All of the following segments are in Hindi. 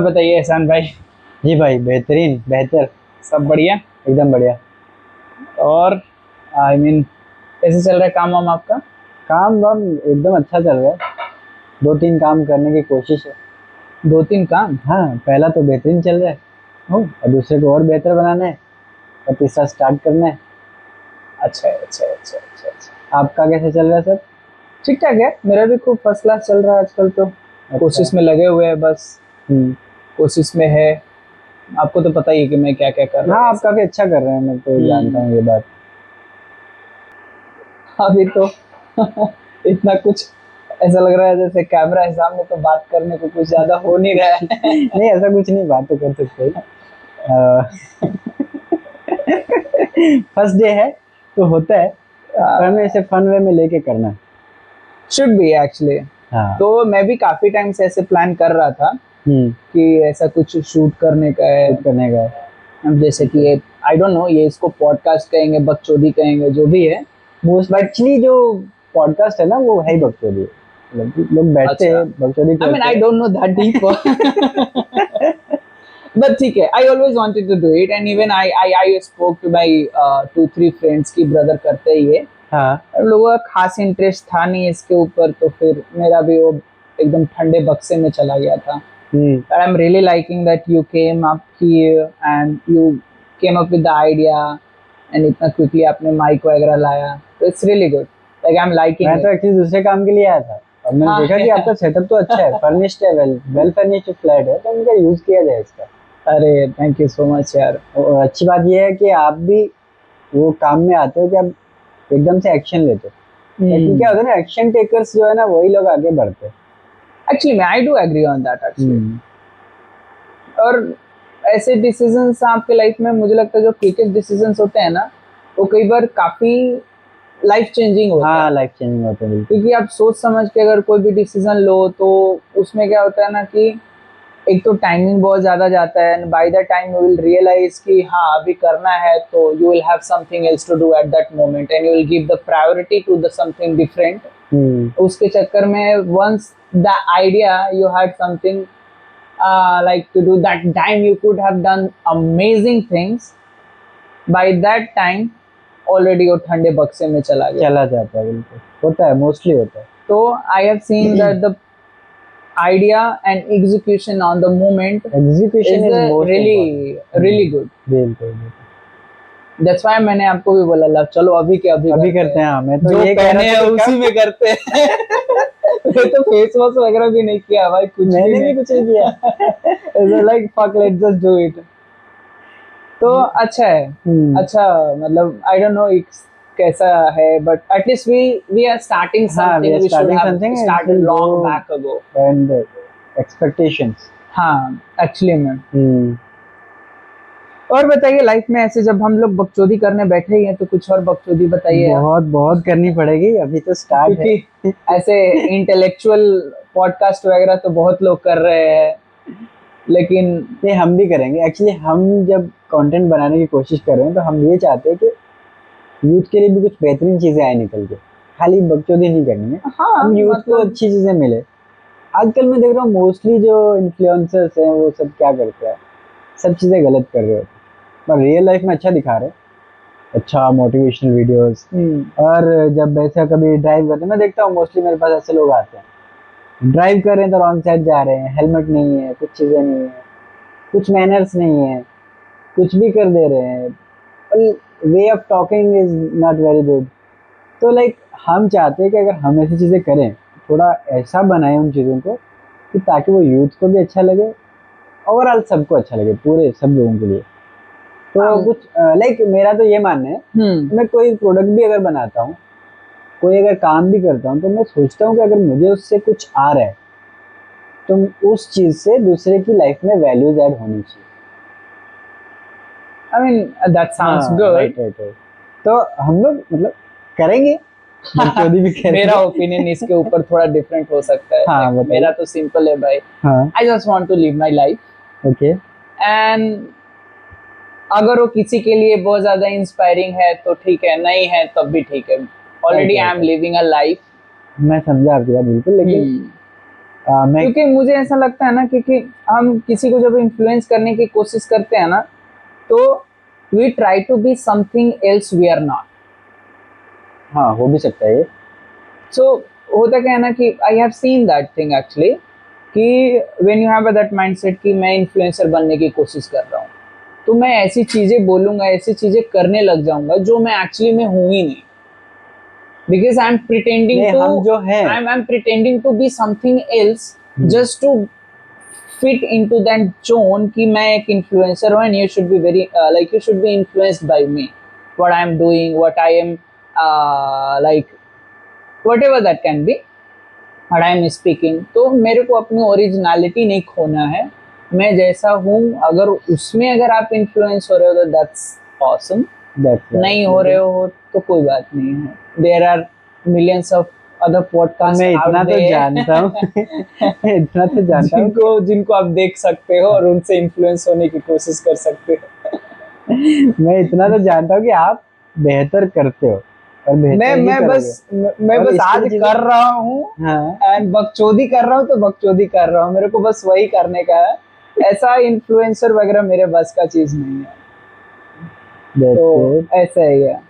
बताइए एहसान भाई। जी भाई, बेहतरीन बेहतर। सब बढ़िया। एकदम बढ़िया। और आई मीन कैसे चल रहा है काम वाम आपका? काम वाम एकदम अच्छा चल रहा है। 2-3 काम करने की कोशिश है। दो तीन काम? हाँ, पहला तो बेहतरीन चल रहा है। और दूसरे को और बेहतर बनाना है। और तीसरा स्टार्ट करना है। अच्छा। आपका कैसे चल रहा है सब? ठीक ठाक है, मेरा भी खूब फर्स्ट क्लास चल रहा है आजकल तो। अच्छा। कोशिश में लगे हुए हैं बस। हम्म। कोशिश में है। आपको तो पता ही है कि मैं क्या क्या कर रहा हाँ, हूँ आप वैसे। काफी अच्छा कर रहे हैं, मैं तो जानता हूँ ये बात। अभी तो इतना कुछ ऐसा लग रहा है जैसे कैमरा है सामने तो बात करने को कुछ ज्यादा हो नहीं रहा है। नहीं, ऐसा कुछ नहीं, बात तो कर सकते हैं। फर्स्ट डे है तो होता है, पर हमें इसे फन वे में लेके करना है। Should be actually. हाँ। तो मैं भी काफी टाइम से ऐसे प्लान कर रहा था हम्म। कि ऐसा कुछ शूट करने का है। शूट करने का है। अब जैसे कि ये आई डोंट नो, ये इसको पॉडकास्ट कहेंगे, बकचोदी कहेंगे, जो भी है। मोस्ट बट एक्चुअली जो पॉडकास्ट है ना, वो है ही बकचोदी। मतलब लोग बैठते अच्छा, हैं, बकचोदी आई मीन करते I don't know that deep. हैं। बट ठीक है, I always wanted to do it and even I spoke to my 2-3 friends की ब्रदर करते ही है। हाँ। और लोगों का खास इंटरेस्ट था नहीं इसके ऊपर, तो फिर मेरा भी वो एकदम ठंडे बक्से में चला गया था। हम्म। But I'm really liking that you came up here and you came up with the idea and इतना quickly आपने माइक वगैरह लाया, तो it's really good. Like I'm liking मैं तो it. एक्चुअली दूसरे काम के लिए आया था, और मैंने हाँ। देखा कि आपका सेटअप तो अच्छा है, फर्निश्ड है, वेल वेल फर्निश्ड फ्लैट है, तो उनका यूज किया जाए इसका। अरे थैंक यू सो मच यार। और अच्छी बात यह है कि आप भी वो काम में आते हो कि आप एकदम से एक्शन लेते हो। लेकिन क्या होता है ना, एक्शन टेकर्स जो है ना, वही लोग आगे बढ़ते हैं। Actually मैं I do agree on that actually. हम्म। और ऐसे डिसीजंस आपके लाइफ में मुझे लगता है जो क्विकेस्ट डिसीजंस होते हैं ना, वो कई बार काफी लाइफ चेंजिंग होते हाँ, हैं। लाइफ चेंजिंग होते हैं बिल्कुल। क्योंकि आप सोच समझ के अगर कोई भी डिसीजन लो तो उसमें क्या होता है ना कि एक तो टाइमिंग बहुत ज्यादा जाता है, and by the time you will realise कि हाँ अभी करना है, तो you will have something else to do at that moment and you will give the priority to the something different. उसके चक्कर में once the idea you had something like to do that time you could have done amazing things, by that time already वो ठंडे बक्से में चला गया। चला जाता है, बिल्कुल होता है, मोस्टली होता है। तो I have seen that the idea and execution on the moment execution is is most really good. बिल्कुल। That's why मैंने आपको भी बोला ला चलो अभी के अभी अभी करते करते हैं। हाँ, मैं हैं, तो जो ये कह पहने रहा हैं था कि उसी में करते हैं। मैं तो फेस वॉश वगैरह भी नहीं किया भाई, कुछ भी मैंने नहीं। भी कुछ नहीं किया। Like fuck let's just do it. तो अच्छा है। हम्म। अच्छा, मतलब आई डोंट नो कैसा है, but at least we are starting हाँ, we something are we should starting have something, it started will go long back ago. And expectations. हाँ एक्चुअली में। हम्म। और बताइए लाइफ में ऐसे जब हम लोग बकचोदी करने बैठे ही हैं तो कुछ और बकचोदी बताइए आप। बहुत बहुत करनी पड़ेगी, अभी तो स्टार्ट है। क्योंकि ऐसे इंटेलेक्चुअल पॉडकास्ट वगैरह तो बहुत लोग कर रहे हैं, लेकिन ये हम भी करेंगे। एक्चुअली हम जब कंटेंट बनाने की कोशिश कर रहे हैं, तो हम ये चाहते हैं कि यूथ के लिए भी कुछ बेहतरीन चीजें आए निकल के। खाली बकचोदी नहीं करनी है, हाँ हम यूथ को मतलब अच्छी चीजें मिले। आजकल मैं देख रहा हूँ मोस्टली जो इन्फ्लुएंसर्स हैं, वो सब क्या करते हैं, सब चीजें गलत कर रहे होते हैं, पर रियल लाइफ में अच्छा दिखा रहे हैं, अच्छा मोटिवेशनल वीडियोस। और जब ऐसा कभी ड्राइव करते हैं, मैं देखता हूँ मोस्टली मेरे पास ऐसे लोग आते हैं, ड्राइव कर रहे हैं तो रॉन्ग साइड जा रहे हैं, हेलमेट नहीं है, कुछ चीज़ें नहीं है, कुछ मैनर्स नहीं है, कुछ भी कर दे रहे हैं, way of talking is not very good. तो लाइक हम चाहते हैं कि अगर हम ऐसी चीज़ें करें, थोड़ा ऐसा बनाएं उन चीज़ों को कि ताकि वो यूथ को भी अच्छा लगे, ओवरऑल सबको अच्छा लगे, पूरे सब लोगों के लिए। तो कुछ लाइक मेरा तो ये मानना है, मैं कोई प्रोडक्ट भी अगर बनाता हूँ, कोई अगर काम भी करता हूँ, तो मैं सोचता हूँ कि अगर मुझे उससे कुछ आ रहा है, तो उस चीज से दूसरे की लाइफ में वैल्यूज ऐड होनी चाहिए। I mean that sounds good. Right right right. तो हम लोग मतलब करेंगे, बकचोदी भी करेंगे। मेरा ओपिनियन इसके ऊपर थोड़ा डिफरेंट हो सकता है। हाँ, Like, बताइए। मेरा तो सिंपल है भाई। हाँ। I just want to live my life okay. And अगर वो किसी के लिए बहुत ज्यादा इंस्पायरिंग है तो ठीक है, नहीं है तब भी ठीक है। Already I am living a life. मैं समझा आपकी बात बिल्कुल, लेकिन मैं क्योंकि मुझे ऐसा लगता है ना, क्योंकि हम किसी को जब इन्फ्लुएंस करने की कोशिश करते हैं ना, तो we try to be something else we are not. हाँ हो भी सकता है ये। सो होता क्या है ना कि I have seen that thing actually, कि when you have that mindset कि मैं इन्फ्लुएंसर बनने की कोशिश कर रहा हूँ, तो मैं ऐसी चीजें बोलूंगा, ऐसी चीजें करने लग जाऊंगा जो मैं एक्चुअली में हूं ही नहीं, because I'm pretending नहीं to हम जो हैं I'm pretending to be something else hmm, just to fit into that zone कि मैं एक influencer हूँ, and you should be very like you should be influenced by me, what I am doing, what I am like whatever that can be, what I am speaking। तो मेरे को अपनी ओरिजिनलिटी नहीं खोना है, मैं जैसा हूँ, अगर उसमें अगर आप इन्फ्लुएंस हो रहे हो तो दैट्स ऑसम, that's right। नहीं हो रहे हो तो कोई बात नहीं है। There are millions of other podcast मैं इतना आउट तो देयर जानता हूँ मैं इतना तो जानता हूँ जिनको जिनको आप देख सकते हो और उनसे इन्फ्लुएंस होने की कोशिश कर सकते हो। मैं इतना तो जानता हूँ कि आप बेहतर करते हो और मैं बेहतर ही मैं करोगे। बस मैं और बस इसके आज लिए चीजें कर रहा हूँ, हाँ एंड बकचोदी कर रहा हूँ तो बकचोदी कर रहा हूँ, मेरे को बस वही करने का है। ऐसा इन्फ्लुएंसर वगैरह मेरे बस का चीज नहीं है, that's तो it। ऐसा ही है।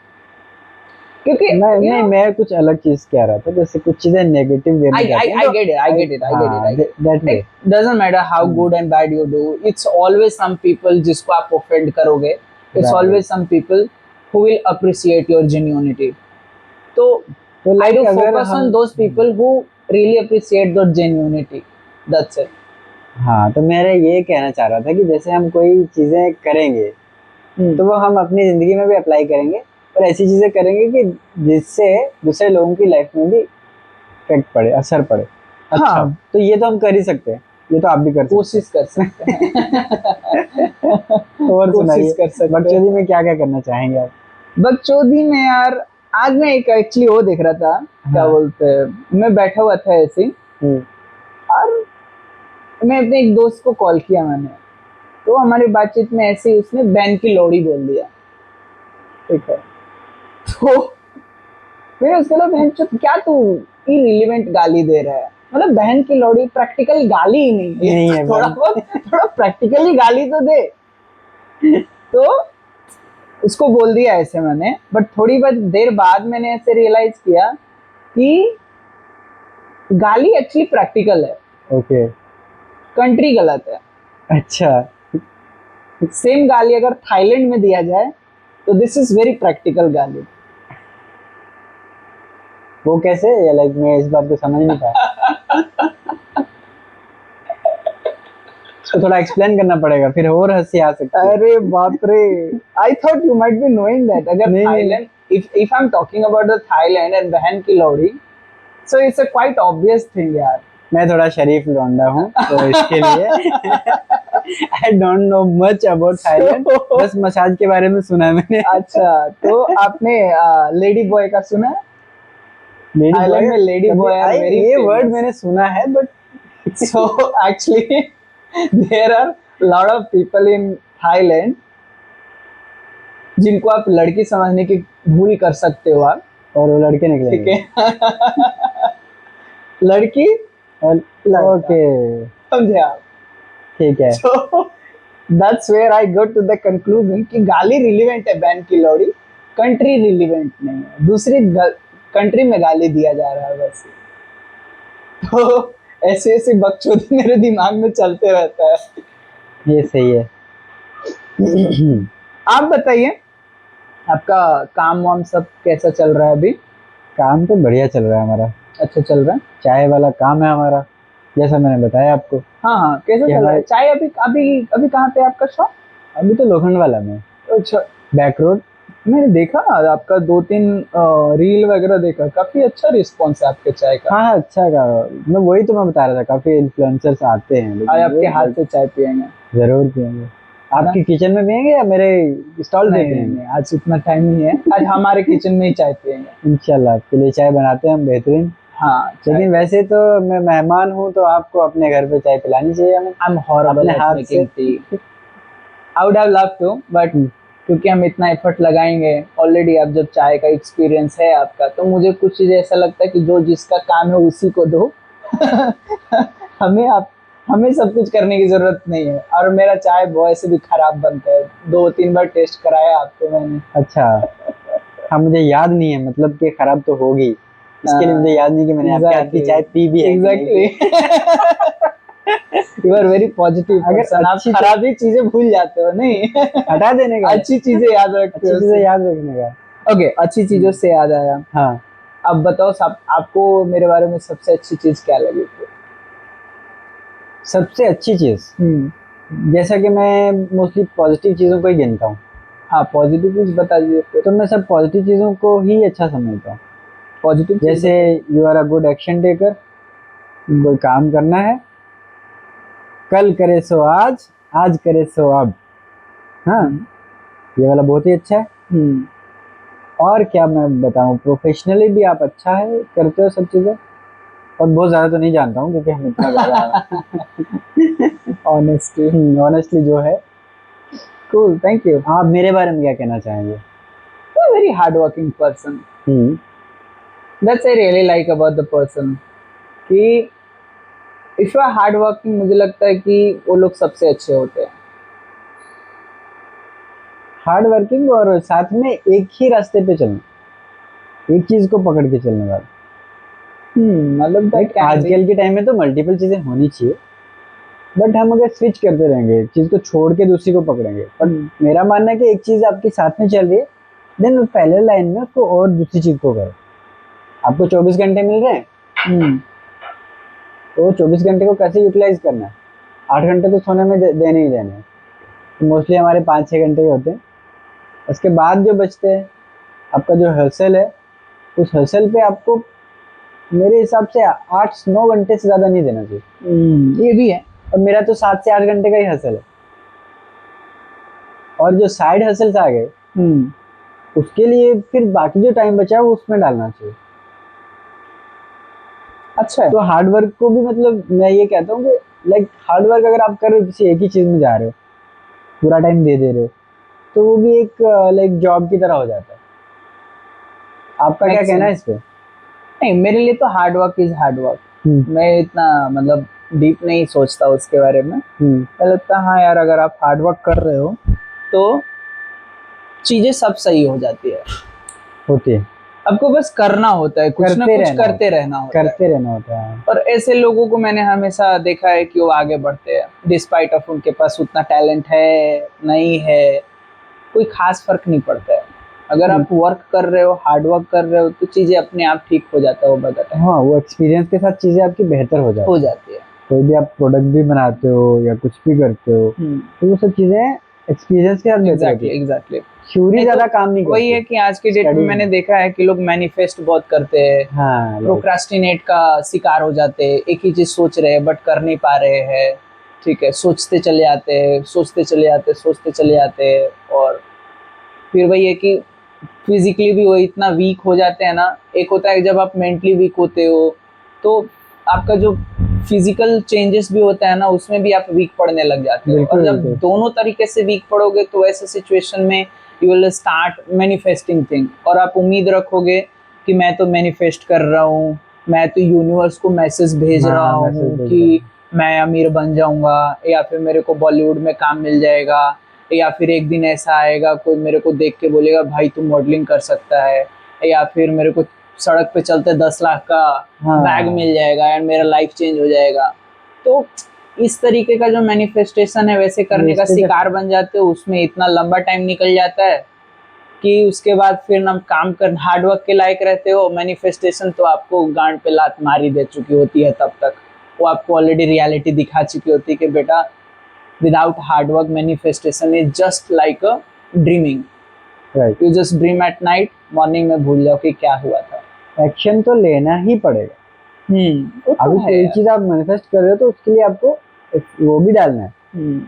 क्योंकि मैं you नहीं know, मैं कुछ अलग चीज कह रहा था, जैसे कुछ चीजें नेगेटिव वे में जाती हैं I तो get it, I get it, I get it, I get it. That way. It doesn't matter how good and bad you do. It's always some people जिसको आप offend करोगे. It's Right. always some people who will appreciate your genuinity. तो तो I लाइक do अगर focus हम on those people who really appreciate your genuinity. That's it. हाँ तो मेरा ये कहना चाह रहा था कि जैसे हम कोई चीजें करेंगे तो वो हम अपनी जिंदगी में भी अप्लाई करेंगे और ऐसी चीजें करेंगे कि जिससे दूसरे लोगों की लाइफ में भी इफेक्ट पड़े, असर पड़े। अच्छा हाँ, तो ये तो हम कर ही सकते हैं, ये तो आप भी कर सकते कोशिश कर सकते हैं। हैं। और कोशिश सुनाइए कर सकते हैं। बकचोदी में क्या क्या करना चाहेंगे आप? बकचोदी में यार, आज मैं एक एक्चुअली वो देख रहा था, क्या हाँ। बोलते हैं, मैं बैठा हुआ था ऐसे ही, हम्म, और मैं अपने एक दोस्त को कॉल किया मैंने, तो हमारी बातचीत में ऐसे ही उसने बहन की लोड़ी बोल दिया, ठीक है। तो मैंने उसको बोला, बहन चुप, क्या तू इररिलेवेंट गाली दे रहा है, मतलब बहन की लोड़ी प्रैक्टिकल गाली ही नहीं नहीं है, है थोड़ा बहन। बहुत थोड़ा प्रैक्टिकली गाली तो दे। तो उसको बोल दिया ऐसे मैंने, बट थोड़ी बहुत देर बाद मैंने ऐसे रियलाइज किया कि गाली एक्चुअली प्रैक्टिकल है, ओके कंट्री गलत है। अच्छा सेम गाली अगर थाईलैंड में दिया जाए तो दिस इज वेरी प्रैक्टिकल गाली। वो कैसे, या लाइक मैं इस बात को समझ नहीं पाया। इसको थोड़ा एक्सप्लेन करना पड़ेगा, फिर और हंसी आ सकती है। अरे बाप रे, I thought you might be knowing that. अगर नहीं नहीं Thailand, if I am talking about the Thailand and बहन की लोड़ी, so it's a quite obvious thing यार। मैं थोड़ा शरीफ लौंडा हूँ तो इसके लिए आई don't no much about Thailand, बस मसाज के बारे में सुना है मैंने। अच्छा, तो आपने लेडी बॉय का सुना है? लेडी बॉय, थाईलैंड में लेडी बॉय आर वेरी ये वर्ड फेमस। मैंने सुना है but So actually, there are lot of people in Thailand जिनको आप लड़की समझने की भूल कर सकते हो आप, और वो लड़के ठीक निकलेंगे। है। लड़की और लड़का, ओके समझे आप? ठीक है। So that's where I go to the conclusion कि गाली रिलीवेंट है बहन की लोड़ी, कंट्री रिलीवेंट नहीं है, दूसरी कंट्री में गाली दिया जा रहा है बस। तो ऐसे ऐसे बकचोदी मेरे दिमाग में चलते रहता है। ये सही है। आप बताइए, आपका काम वाम सब कैसा चल रहा है अभी? काम तो बढ़िया चल रहा है हमारा, अच्छा चल रहा है। चाय वाला काम है हमारा, जैसा मैंने बताया आपको। हाँ हाँ, कैसा कि चल रहा है हमारे चाय? अभी अभी अभी कहाँ पे है आपका शॉप? अभी तो लोखंड वाला में, अच्छा, बैक रोड। मैंने देखा आपका 2-3 रील वगैरह देखा, काफी अच्छा रिस्पॉन्स है आपके चाय का। हाँ हाँ अच्छा का, मैं वही तो मैं बता रहा था, काफी इन्फ्लुएंसर्स आते हैं आज लेकिन आपके वो हाथ से चाय पियेंगे। जरूर पियेंगे। आपकी किचन में पियेंगे या मेरे स्टॉल पे नहीं नहीं पियेंगे? नहीं, आज इतना टाइम नहीं है, आज हमारे किचन में ही चाय पियेंगे। इंशाल्लाह आपके लिए चाय बनाते हैं हम बेहतरीन। हाँ, लेकिन वैसे तो मैं मेहमान हूँ तो आपको अपने घर पे चाय पिलानी चाहिए हमें आई एम हॉरिबल अपने एट हाथ मेकिंग से। Tea. I would have love to, but क्योंकि हम इतना एफर्ट लगाएंगे ऑलरेडी, अब जब चाय का एक्सपीरियंस है आपका, तो मुझे कुछ चीज़ ऐसा लगता है कि जो जिसका काम है उसी को दो। हमें सब कुछ करने की जरूरत नहीं है, और मेरा चाय बॉय से भी खराब बनता है, 2-3 बार टेस्ट कराया आपको मैंने। अच्छा, हाँ मुझे याद नहीं है, मतलब कि खराब तो हो गई, इसके लिए मुझे याद नहीं कि मैंने आपके हाथ की चाय पी भी है कि नहीं एग्जैक्टली। पी। यू आर वेरी पॉजिटिव अगर पर्सन, आप अच्छी खराब ही चीजें भूल जाते हो नहीं। हटा देने का, अच्छी चीजें याद रखते अच्छी हो। चीजें याद रखने का। ओके, अच्छी चीजों से याद आया, हाँ, अब बताओ आपको मेरे बारे में सबसे अच्छी चीज क्या लगी थी? सबसे अच्छी चीज, हम्म। जैसा कि मैं मोस्टली पॉजिटिव चीजों को ही गिनता हूँ, हाँ, पॉजिटिव चीज बता दीजिए फिर। तो मैं सब पॉजिटिव चीजों को ही अच्छा समझता हूँ। पॉजिटिव चीज जैसे you are a good action taker, कोई काम करना है, कल करे सो आज, आज करे सो अब। हाँ, हम्म। ये वाला बहुत ही अच्छा है। हम्म। और क्या मैं बताऊं, प्रोफेशनली भी आप अच्छा है, करते हो सब चीजें। और बहुत ज्यादा तो नहीं जानता हूँ क्योंकि हम इतना ज्यादा ऑनेस्टी। ऑनेस्टली जो है। Cool, thank you. आप मेरे बारे में क्या कहना चाहेंगे? Very hard working person, hmm. That's I really like about the person, कि if you are hard working, मुझे लगता है कि वो लोग सबसे अच्छे होते हैं। हार्ड वर्किंग और साथ में एक ही रास्ते पे चलना, एक चीज को पकड़ के चलने वाला। मतलब दैट कैन बी। आजकल के टाइम में तो मल्टीपल चीजें होनी चाहिए, बट हम अगर स्विच करते रहेंगे, एक चीज को छोड़ के दूसरी को पकड़ेंगे, बट मेरा मानना है कि एक चीज आपके साथ में चल रही है, देन पहले लाइन में उसको और दूसरी चीज को करो। आपको 24 घंटे मिल रहे हैं, तो 24 घंटे को कैसे यूटिलाइज करना है? 8 घंटे तो सोने में देने ही देने हैं, तो मोस्टली हमारे 5-6 घंटे ही होते हैं। उसके बाद जो बचते हैं, आपका जो हसल है, उस हसल पे आपको मेरे हिसाब से 8-9 घंटे से ज़्यादा नहीं देना चाहिए। ये भी है। और मेरा तो 7 से 8 घंटे का ही हसल है। और जो साइड हसल्स आ गए, उसके लिए फिर बाकी जो टाइम बचा है वो उसमें डालना चाहिए। अच्छा है। तो हार्ड वर्क को भी, मतलब मैं ये कहता हूँ कि लाइक हार्ड वर्क अगर आप कर रहे हो, किसी एक ही चीज़ में जा रहे हो, पूरा टाइम दे रहे हो, तो वो भी एक लाइक जॉब की तरह हो जाता है। आपका क्या Makes कहना है sense. इस पे? नहीं, मेरे लिए तो hard work is hard work. मैं इतना मतलब डीप नहीं सोचता उसके बारे में। मुझे लगता है हाँ यार, अगर आप हार्ड वर्क कर रहे हो तो चीजें सब सही हो जाती है। होती है, आपको बस करना होता है, कुछ ना करते कुछ रहना करते होता है, रहना होता है। करते रहना होता है। और ऐसे लोगों को मैंने हमेशा देखा है कि वो आगे बढ़ते हैं, डिस्पाइट ऑफ उनके पास उतना टैलेंट है नहीं है, कोई खास फर्क नहीं पड़ता है। अगर आप वर्क कर रहे हो, हार्ड वर्क कर रहे हो, तो चीजें अपने आप ठीक हो जाता है वो बताता है। हाँ, वो एक्सपीरियंस के साथ चीज़ें आपकी बेहतर हो जाती हो है। जाती है। कोई भी आप प्रोडक्ट भी बनाते हो या कुछ भी करते हो, तो वो सब चीज़ें एक्सपीरियंस के साथ बेहतर होती एग्जैक्टली है। एग्जैक्टली। थ्योरी नहीं तो ज़्यादा काम नहीं वही करती है कि आज की डेट में स्टडी मैंने में। देखा है कि लोग मैनिफेस्ट बहुत करते हैं, हाँ, प्रोक्रास्टिनेट का शिकार हो जाते हैं, एक ही चीज सोच रहे हैं बट कर नहीं पा रहे हैं। ठीक है, सोचते चले जाते हैं, सोचते चले जाते हैं, सोचते चले जाते हैं, और फिर वही है कि फिजिकली भी वो इतना वीक हो जाते हैं ना। एक होता है जब आप मेंटली वीक होते हो, तो आपका जो फिजिकल चेंजेस भी होता है ना, उसमें भी आप वीक पड़ने लग जाते हो। और बिल्कुल जब बिल्कुल। दोनों तरीके से वीक पड़ोगे तो ऐसे सिचुएशन में you will start manifesting thing, और आप उम्मीद रखोगे कि मैं तो मैनिफेस्ट कर रहा हूँ, मैं तो यूनिवर्स को मैसेज भेज रहा हाँ, मैसेज हूँ भेज रहा कि हूँ। मैं अमीर बन जाऊंगा, या फिर मेरे को बॉलीवुड में काम मिल जाएगा, या फिर एक दिन ऐसा आएगा कोई मेरे को देख के बोलेगा भाई तू मॉडलिंग कर सकता है, या फिर मेरे को सड़क पे चलते 10 लाख का बैग हाँ, मिल जाएगा एंड मेरा लाइफ चेंज हो जाएगा। तो इस तरीके का जो मैनिफेस्टेशन है वैसे करने का वेस्टेज शिकार बन जाते हो, उसमें इतना लंबा टाइम निकल जाता है कि उसके बाद फिर ना काम कर हार्ड वर्क के लायक रहते हो। मैनिफेस्टेशन तो आपको गांड पे लात मारी दे चुकी होती है, तब तक वो आपको ऑलरेडी रियलिटी दिखा चुकी होती है कि बेटा without hard work manifestation is just like a dreaming. Right. You just dream at night, morning में भूल जाओ कि क्या हुआ था। एक्शन तो लेना ही पड़ेगा। वो तो अभी है कोई यार। चीज़ आप मैनिफेस्ट कर रहे हो तो उसके लिए आपको वो भी डालना है,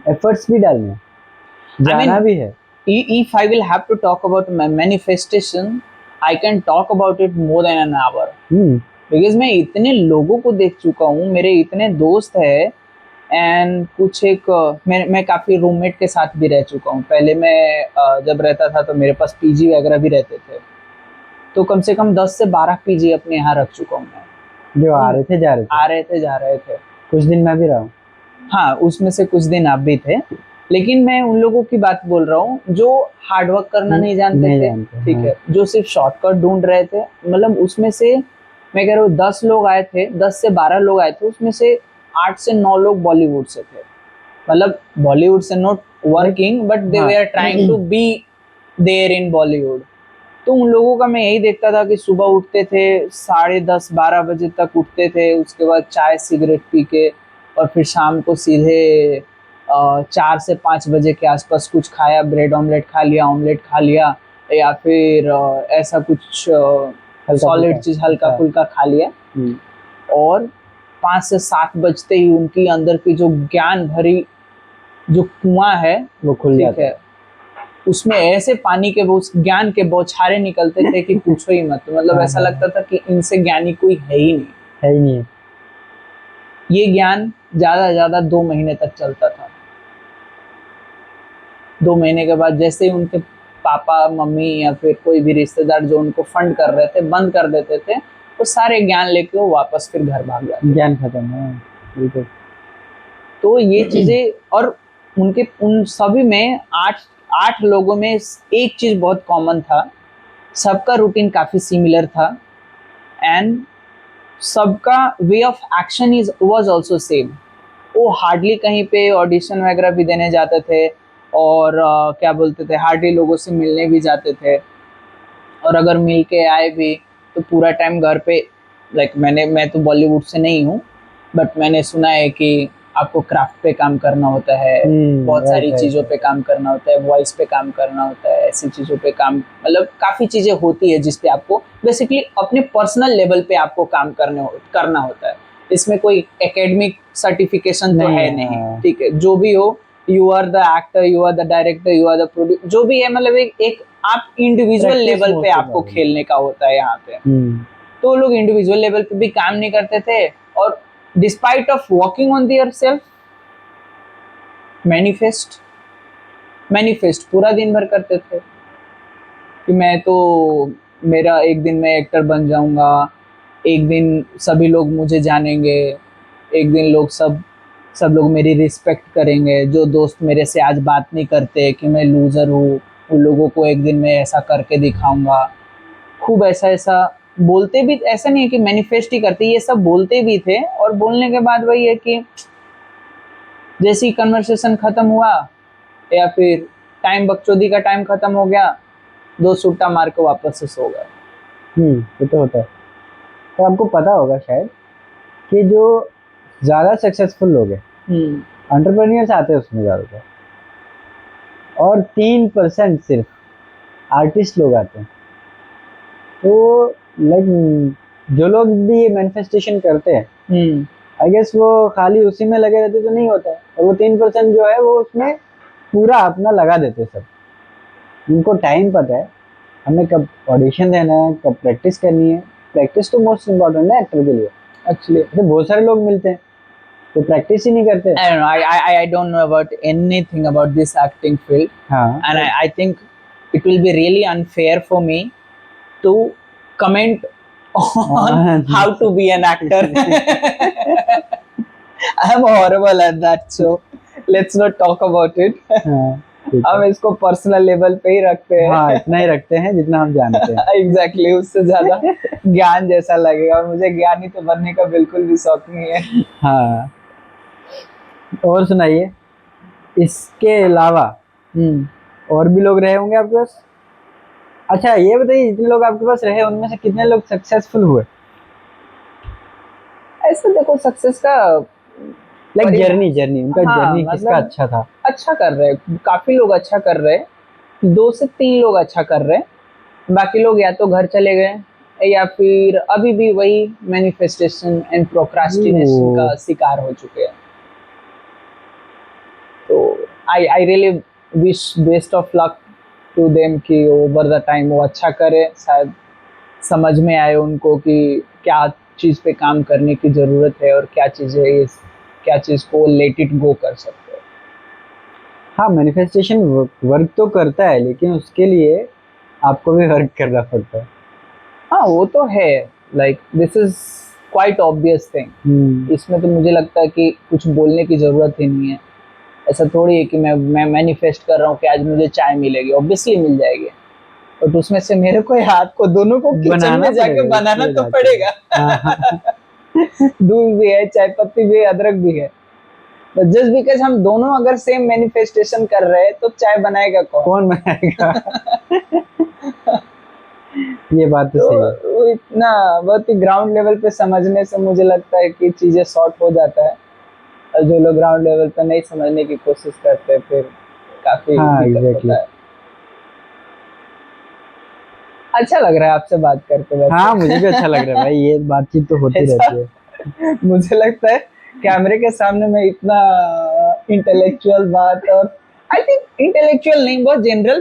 एफर्ट्स भी डालने हैं, I जाना mean, भी है। if I will have to talk about my manifestation, I can talk about it more than an hour. Because मैं इतने लोगों को देख चुका हूँ, मेरे इतने दोस्त हैं, एंड कुछ एक मैं काफ़ी रूममेट के साथ भी रह चुका हूँ। पहले मैं जब रहता था तो मेरे पास पीजी वगैरह भी रहते थे, तो कम से कम 10 से 12 पीजी अपने यहाँ रख चुका हूँ मैं। जो आ रहे थे जा रहे थे। आ रहे थे जा रहे थे। कुछ दिन मैं भी रहा हूँ। हाँ, उसमें से कुछ दिन आप भी थे, लेकिन मैं उन लोगों की बात बोल रहा हूँ जो हार्ड वर्क करना नहीं जानते नहीं थे। जानते, ठीक हाँ। है, जो सिर्फ शॉर्टकट ढूंढ रहे थे। मतलब उसमें से मैं कह रहा हूँ 10 लोग आए थे, 10 से 12 लोग आए थे, उसमें से 8 से 9 लोग बॉलीवुड से थे। मतलब बॉलीवुड से नॉट वर्किंग, बट दे हाँ। They are trying to be there in Bollywood. तो उन लोगों का मैं यही देखता था कि सुबह उठते थे, 10:30-12 बजे तक उठते थे, उसके बाद चाय सिगरेट पी के और फिर शाम को सीधे 4 से 5 बजे के आसपास कुछ खाया, ब्रेड ऑमलेट खा लिया, ऑमलेट खा लिया, या फिर ऐसा कुछ हल्का सॉलिड फुल्का। चीज हल्का हाँ। फुल्का खा लिया। और 5 से 7 बजते ही उनकी अंदर की जो ज्ञान भरी जो कुआं है, वो खुल ठीक जाता है, उसमें ऐसे पानी के वो ज्ञान के बौछारे निकलते थे कि पूछो ही मत। मतलब हाँ, ऐसा हाँ, लगता था कि इनसे ज्ञानी कोई है ही नहीं। है ही नहीं है। ये ज्ञान ज्यादा से ज्यादा 2 महीने तक चलता था। 2 महीने के बाद जैसे ही उनके पापा मम्मी या फिर कोई भी रिश्तेदार जो उनको फंड कर रहे थे बंद कर देते थे, वो सारे ज्ञान लेके वो वापस फिर घर भाग जाते। ज्ञान खत्म है, बिल्कुल। तो ये चीजें, और उनके उन सभी में 8 8 लोगों में एक चीज बहुत कॉमन था। सबका रूटीन काफी सिमिलर था, एंड सबका way of action is was also same. वो हार्डली कहीं पे ऑडिशन वगैरह भी देने जाते थे, और क्या बोलते थे, हार्डली लोगों से मिलने भी जाते थे। और अगर मिल के आए भी तो पूरा टाइम घर पे, लाइक मैं तो बॉलीवुड से नहीं हूँ, बट मैंने सुना है कि आपको क्राफ्ट पे काम करना होता है, बहुत राइट, सारी राइट, चीज़ों पे काम करना होता है, वॉइस पे काम करना होता है, ऐसी चीज़ों पे काम, मतलब काफ़ी चीज़ें होती है जिस पे आपको बेसिकली अपने पर्सनल लेवल पे आपको काम करना होता है। इसमें कोई एकेडमिक सर्टिफिकेशन तो नहीं है है, नहीं। हाँ। ठीक है, जो भी हो, you are the actor, you are the director, you are the producer, जो भी है, मतलब एक आप इंडिविजुअल प्रैक्टिस लेवल पे मोस्ट आपको इम्पोर्टेंट। खेलने का होता है यहाँ पे। तो वो लोग इंडिविजुअल लेवल पे भी काम नहीं करते थे, और despite of working on their self, manifest manifest पूरा दिन भर करते थे कि मैं तो, मेरा एक दिन मैं एक्टर बन जाऊंगा, एक दिन सभी लोग मुझे जानेंगे, एक दिन सब लोग मेरी रिस्पेक्ट करेंगे, जो दोस्त मेरे से आज बात नहीं करते कि मैं लूजर हूँ, उन लोगों को एक दिन मैं ऐसा करके दिखाऊंगा। खूब ऐसा ऐसा बोलते भी, ऐसा नहीं है कि मैनिफेस्ट ही करते, ये सब बोलते भी थे। और बोलने के बाद वही है कि जैसे ही कन्वर्सेशन खत्म हुआ, या फिर टाइम बकचोदी का टाइम खत्म हो गया, 2 सुट्टा मार के वापस से सो गए। ये तो होता है। तो आपको पता होगा शायद कि जो ज़्यादा सक्सेसफुल लोग हैं, एंटरप्रेन्योर्स आते हैं उसमें ज़्यादातर, और 3% सिर्फ आर्टिस्ट लोग आते हैं। तो लाइक जो लोग भी ये मैनिफेस्टेशन करते हैं, आई गेस वो खाली उसी में लगे रहते तो नहीं होता है, और वो 3% जो है वो उसमें पूरा अपना लगा देते सब। उनको टाइम पता है हमें कब ऑडिशन देना है, कब प्रैक्टिस करनी है। प्रैक्टिस तो मोस्ट इम्पोर्टेंट है एक्टर के लिए। एक्चुअली तो बहुत सारे लोग मिलते हैं तो प्रैक्टिस ही नहीं करते। I don't know. I don't know about anything about this acting field, हाँ, and I think it will be really unfair for me to comment on how to be an actor. I am horrible at that, so let's not talk about it. हाँ, ठीक हम है। इसको पर्सनल लेवल पे ही रखते हैं। हाँ, इतना ही रखते हैं जितना हम जानते हैं। एग्जैक्टली, उससे ज्यादा ज्ञान जैसा लगेगा, और मुझे ज्ञानी तो बनने का बिल्कुल भी शौक नहीं है। हाँ, और सुनाइए, इसके अलावा और भी लोग रहे होंगे आपके पास। अच्छा, ये बताइए, जितने लोग आपके पास रहे उनमें से कितने लोग सक्सेसफुल हुए? ऐसे देखो, सक्सेस का लाइक जर्नी उनका, हाँ, जर्नी किसका मतलब अच्छा था? अच्छा कर रहे हैं, काफी लोग अच्छा कर रहे हैं, 2 से 3 लोग अच्छा कर रहे हैं, बाकी लोग या तो घर चले गए, या फिर अभी भी वही मैनिफेस्टेशन एंड प्रोक्रास्टिनेशन का शिकार हो चुके हैं। तो I really wish best of luck to them कि ओवर द टाइम वो अच्छा करे, शायद समझ में आए उनको कि क्या चीज़ पे काम करने की ज़रूरत है, और क्या चीज़ को लेट इट गो कर सकते हैं। हाँ, मैनिफेस्टेशन वर्क तो करता है, लेकिन उसके लिए आपको भी वर्क करना पड़ता है। हाँ, वो तो है, like this is quite obvious thing. इसमें तो मुझे लगता है कि कुछ बोलने की जरूरत ही नहीं है। ऐसा थोड़ी है कि मैं मैनिफेस्ट कर रहा हूँ कि आज मुझे चाय मिलेगी, ऑब्वियसली मिल जाएगी, बट उसमें से मेरे को हाथ को दोनों को किचन बनाना में जाके पड़ेगा, बनाना ये तो बात है। पड़ेगा। हाँ। दूध भी है, चाय पत्ती भी है, अदरक भी है, बट जस्ट बिकॉज हम दोनों अगर सेम मैनिफेस्टेशन कर रहे हैं तो चाय बनाएगा कौन? कौन बनाएगा? ये बात तो तो सही है। वो इतना बहुत ही ग्राउंड लेवल पे समझने से मुझे लगता है कि चीजें सॉर्ट हो जाता है, और जो लोग ग्राउंड लेवल पे नहीं समझने की कोशिश करते फिर काफी हाँ दिक्कत एग्जैक्टली। होता है। अच्छा लग रहा है आपसे बात करके हाँ मुझे भी अच्छा लग वैसे। रहा है भाई, ये बातचीत तो होती ऐसा रहती है। मुझे लगता है कैमरे के सामने में इतना इंटेलेक्चुअल बात, और आई थिंक इंटेलेक्चुअल नहीं, बहुत बात जनरल कर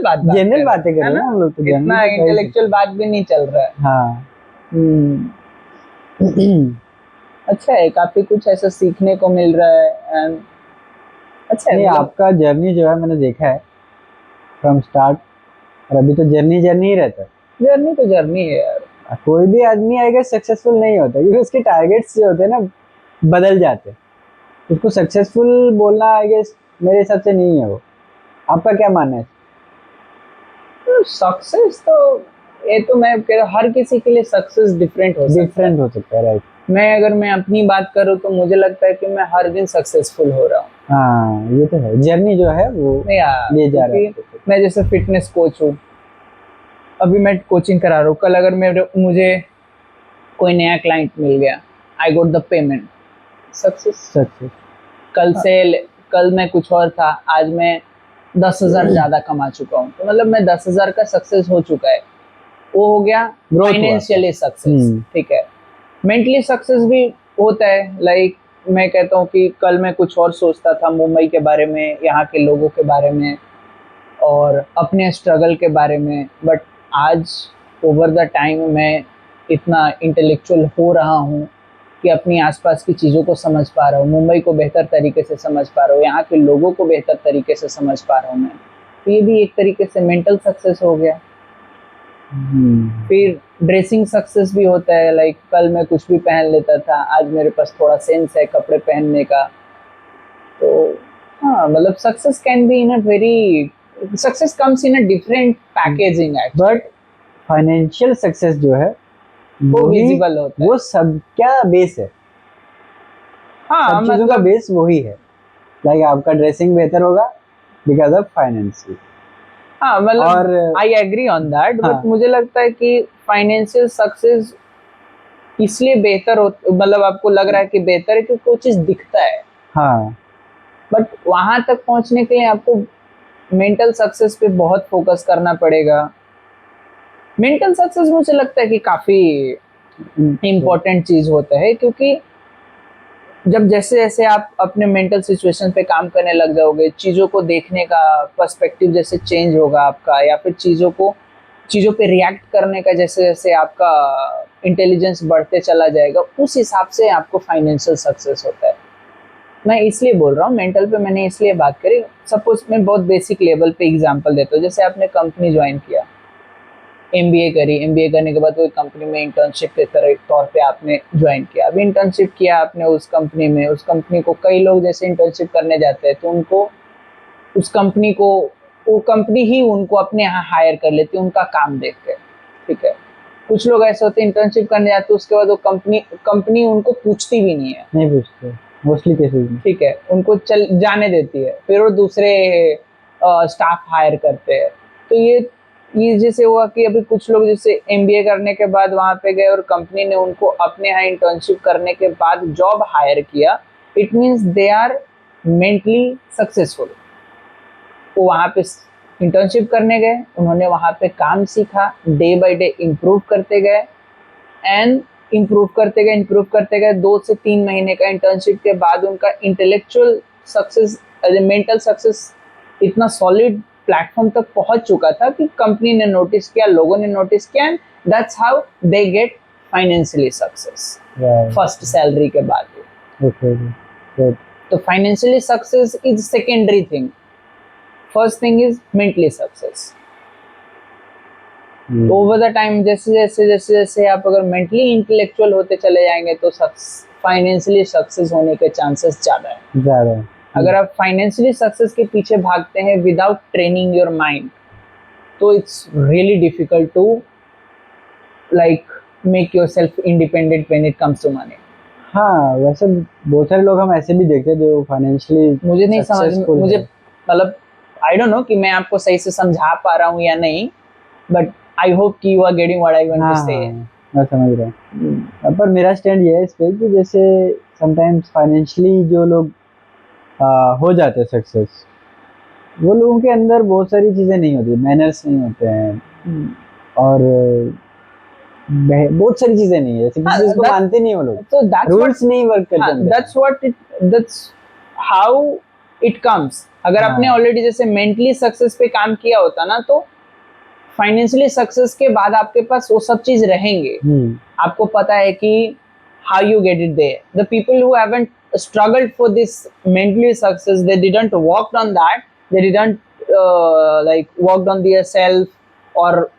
रहे बातें हैं, कर है रहे हैं ना? ना हम लोग, तो जनरल इतना तो कह ही इंटेलेक्चुअल सकते बात भी नहीं चल रहा है। हैं। हाँ। हम्म। अच्छा है, काफी कुछ ऐसा सीखने को मिल रहा है, एंड अच्छा है नहीं मतलब। आपका जर्नी जो है मैंने देखा है फ्रॉम स्टार्ट, और अभी तो जर्नी जर्नी ही रहता है। जर्नी तो जर्नी है यार। कोई भी आदमी आएगा सक्सेसफुल नहीं होता, क्योंकि उसके टारगेट्स जो होते हैं ना बदल जाते हैं। उसको सक्सेसफुल बोलना आई गेस मेरे हिसाब से नहीं है वो। आपका क्या मानना है? सक्सेस तो, ये तो मैं कह रहा हूँ, हर किसी के लिए सक्सेस डिफरेंट हो सकता है। डिफरेंट हो सकता है, राइट। अगर मैं अपनी बात करूँ तो मुझे लगता है कि मैं हर दिन सक्सेसफुल हो रहा हूँ। हाँ ये तो है, जर्नी जो है वो नहीं यार, ले जा रहा है क्योंकि आपको। मैं जैसे फिटनेस कोच हूँ, अभी मैं कोचिंग करा रहा हूँ, कल अगर मुझे कोई नया क्लाइंट मिल गया, I got the payment, success. Success. कल से कल मैं कुछ और था, आज मैं 10,000 ज्यादा कमा चुका हूँ, तो मतलब मैं 10,000 का सक्सेस हो चुका है, वो हो गया ग्रोथ हुआ आपका। Financially success. ठीक है, मेंटली सक्सेस भी होता है, लाइक मैं कहता हूँ कि कल मैं कुछ और सोचता था मुंबई के बारे में, यहाँ के लोगों के बारे में, और अपने स्ट्रगल के बारे में, बट आज ओवर द टाइम मैं इतना इंटेलेक्चुअल हो रहा हूँ कि अपनी आसपास की चीज़ों को समझ पा रहा हूँ, मुंबई को बेहतर तरीके से समझ पा रहा हूँ, यहाँ के लोगों को बेहतर तरीके से समझ पा रहा हूँ मैं, तो ये भी एक तरीके से मेंटल सक्सेस हो गया। फिर ड्रेसिंग सक्सेस भी होता है, लाइक कल मैं कुछ भी पहन लेता था, आज मेरे पास थोड़ा सेंस है कपड़े पहनने का। तो हाँ, मतलब success can be in a very, success comes in a different packaging actually. But financial success जो है वो वही, विजिबल होता है। वो सब क्या बेस है, हाँ सब चीजों का मतलब, बेस वही है। लाइक आपका ड्रेसिंग बेहतर होगा बिकॉज ऑफ फाइनेंस। हाँ मतलब और I agree on that, but हाँ मुझे लगता है कि फाइनेंशियल सक्सेस इसलिए बेहतर हो, मतलब आपको लग रहा है कि बेहतर है क्योंकि वो चीज़ दिखता है, हाँ बट वहां तक पहुंचने के लिए आपको मेंटल सक्सेस पे बहुत फोकस करना पड़ेगा। मेंटल सक्सेस मुझे लगता है कि काफी इम्पोर्टेंट चीज होता है, क्योंकि जब जैसे जैसे आप अपने मेंटल सिचुएशन पे काम करने लग जाओगे, चीज़ों को देखने का पर्सपेक्टिव जैसे चेंज होगा आपका, या फिर चीज़ों पे रिएक्ट करने का जैसे जैसे आपका इंटेलिजेंस बढ़ते चला जाएगा, उस हिसाब से आपको फाइनेंशियल सक्सेस होता है। मैं इसलिए बोल रहा हूँ मेंटल पे, मैंने इसलिए बात करी। सपोज मैं बहुत बेसिक लेवल पे एग्जांपल देता हूँ, जैसे आपने कंपनी ज्वाइन किया, एमबीए करी, एमबीए करने के बाद कोई कंपनी में इंटर्नशिप के तरह तौर पे आपने ज्वाइन किया, अभी इंटर्नशिप किया आपने उस कंपनी में, उस कंपनी को कई लोग जैसे इंटर्नशिप करने जाते हैं तो उनको उस कंपनी को वो कंपनी ही उनको अपने यहाँ हायर कर लेती है उनका काम देख के। ठीक है, कुछ लोग ऐसे होते हैं इंटर्नशिप करने जाते हैं, उसके बाद वो कंपनी उनको पूछती भी नहीं है। नहीं पूछते मोस्टली केसेस में। ठीक है, उनको चल जाने देती है, फिर वो दूसरे स्टाफ हायर करते हैं। तो ये जैसे हुआ कि अभी कुछ लोग जैसे एमबीए करने के बाद वहां पे गए और कंपनी ने उनको अपने यहाँ इंटर्नशिप करने के बाद जॉब हायर किया, it means they are mentally successful. वो वहां पे इंटर्नशिप करने गए, उन्होंने वहां पे काम सीखा, डे बाय डे इम्प्रूव करते गए, एंड इम्प्रूव करते गए 2 से 3 महीने का इंटर्नशिप के बाद उनका इंटेलेक्चुअल सक्सेस, मेंटल सक्सेस इतना सॉलिड प्लेटफॉर्म तक पहुंच चुका था कि कंपनी ने नोटिस किया, लोगों ने नोटिस किया, and that's how they get financially success first salary के बाद। Okay good. तो financially success is secondary thing, first thing is mentally success. Over the time जैसे जैसे जैसे जैसे आप अगर मेंटली इंटेलेक्चुअल होते चले जाएंगे तो फाइनेंशियली सक्सेस होने के चांसेस ज्यादा है। ज्यादा है। अगर आप फाइनेंशियली सक्सेस के पीछे भागते हैं विदाउट ट्रेनिंग योर माइंड तो it's really difficult to like make yourself independent when it comes to money. हाँ, वैसे बहुत सारे लोग हम ऐसे भी देखते हैं जो फाइनेंशियली मुझे नहीं समझ सक्सेसफुल मुझे है। मतलब आई डोंट नो कि मैं आपको सही से समझा पा रहा हूँ या नहीं, बट आई होप कि you are getting what I want हाँ टू से। हाँ, मैं समझ रहा हूँ। पर मेरा स्टैंड ये है इस पे कि जैसे समटाइम्स फाइनेंशियली जो लोग हो जाते हैं सक्सेस, वो लोगों के अंदर बहुत सारी चीज़ें नहीं होती, मैनर्स नहीं होते हैं, और बहुत सारी चीज़ें नहीं है, जैसे किसी चीज़ को मानते नहीं वो लोग, तो दैट्स रूल्स नहीं वर्क करते उनके that's what it that's how it comes. अगर आपने हाँ। ऑलरेडी जैसे मेंटली सक्सेस पे काम किया होता ना तो फाइनेंशियली सक्सेस के बाद आपके पास वो सब चीज रहेंगे। आपको पता है कि how you get it there. The people who haven't struggled for this mentally success, they didn't worked on that. They didn't like worked on their self or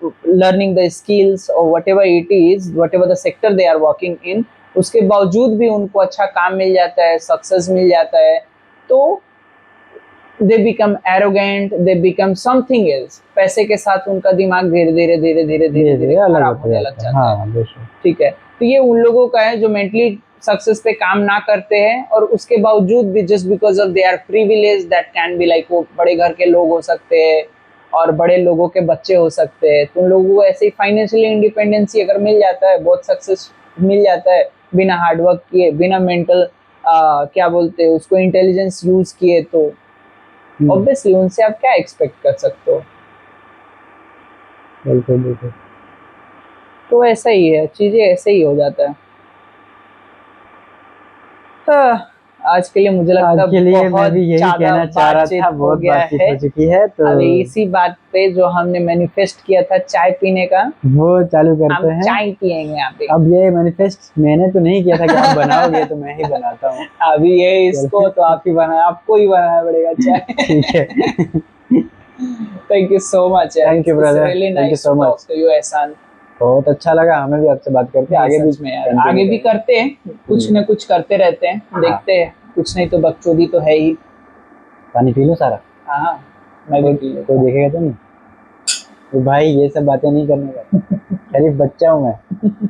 learning the skills or whatever it is, whatever the sector they are working in. उसके बावजूद भी उनको अच्छा काम मिल जाता है, सक्सेस मिल जाता है, तो they become arrogant, they become something else. पैसे के साथ उनका दिमाग धीरे धीरे धीरे धीरे धीरे धीरे अलग खराब होने लग है। जाता है। हाँ, बेशक। ठीक है, तो ये उन लोगों का है जो मेंटली सक्सेस पे काम ना करते हैं और उसके बावजूद भी just because of they are privilege that can be like वो बड़े घर के लोग हो सकते हैं और बड़े लोगों के बच्चे हो सकते हैं, तो उन लोगों को ऐसे ही फाइनेंशियली इंडिपेंडेंसी अगर मिल जाता है, बहुत सक्सेस मिल जाता है बिना हार्डवर्क किए, बिना मेंटल क्या बोलते हैं उसको इंटेलिजेंस यूज किए, तो ऑब्वियसली उनसे आप क्या एक्सपेक्ट कर सकते हो। बिल्कुल बिल्कुल। तो ऐसा ही है, चीजें ऐसे ही हो जाता है। आज के लिए मुझे लगता है आज के लिए मैं बहुत भी यही ज्यादा कहना चाह रहा बातचीत था, हो बहुत गया बातचीत है। हो चुकी है, तो अभी इसी बात पे जो हमने मैनिफेस्ट किया था चाय पीने का, वो चालू हम करते हैं। चाय पियेंगे यहाँ पे। अब ये मैनिफेस्ट मैंने तो नहीं किया था कि आप बनाओगे, तो मैं ही बनाता हूँ। अभी ये इसको तो आप ही बनाया, आपको ही बनाना पड़ेगा चाय। ठीक है। Thank you so much. Thank you, brother. Really Thank you nice so to much. Talk to you Ehsan. बहुत अच्छा लगा हमें भी आपसे बात करके। आगे भी सच में यार, continue आगे भी करेंगे। करते हैं, कुछ न कुछ करते रहते हैं, देखते हैं, कुछ नहीं तो बकचोदी तो है ही। पानी पी लो सारा। हाँ, मैं भी पी कोई देखेगा तो नहीं? तो भाई ये सब बातें नहीं करने का, शरीफ बच्चा हूँ मैं।